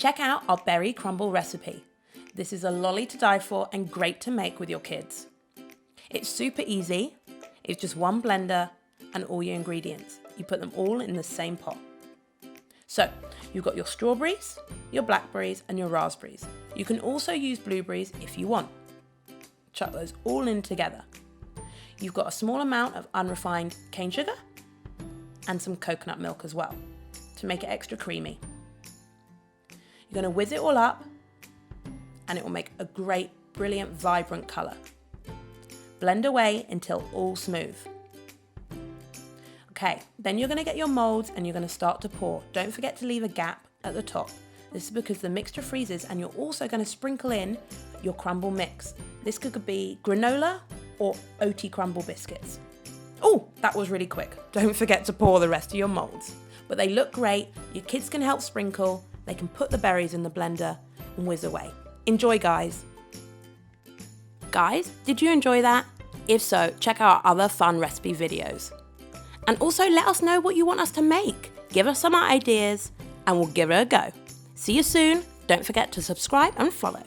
check out our berry crumble recipe. This is a lolly to die for and great to make with your kids. It's super easy. It's just one blender and all your ingredients. You put them all in the same pot. So you've got your strawberries, your blackberries and your raspberries. You can also use blueberries if you want. Chuck those all in together. You've got a small amount of unrefined cane sugar and some coconut milk as well to make it extra creamy. You're going to whiz it all up and it will make a great, brilliant, vibrant colour. Blend away until all smooth. Okay, then you're going to get your moulds and you're going to start to pour. Don't forget to leave a gap at the top. This is because the mixture freezes and you're also going to sprinkle in your crumble mix. This could be granola or oaty crumble biscuits. Oh, that was really quick. Don't forget to pour the rest of your moulds. But they look great. Your kids can help sprinkle. They can put the berries in the blender and whiz away. Enjoy, guys. Guys, did you enjoy that? If so, check out our other fun recipe videos. And also let us know what you want us to make. Give us some ideas and we'll give it a go. See you soon. Don't forget to subscribe and follow.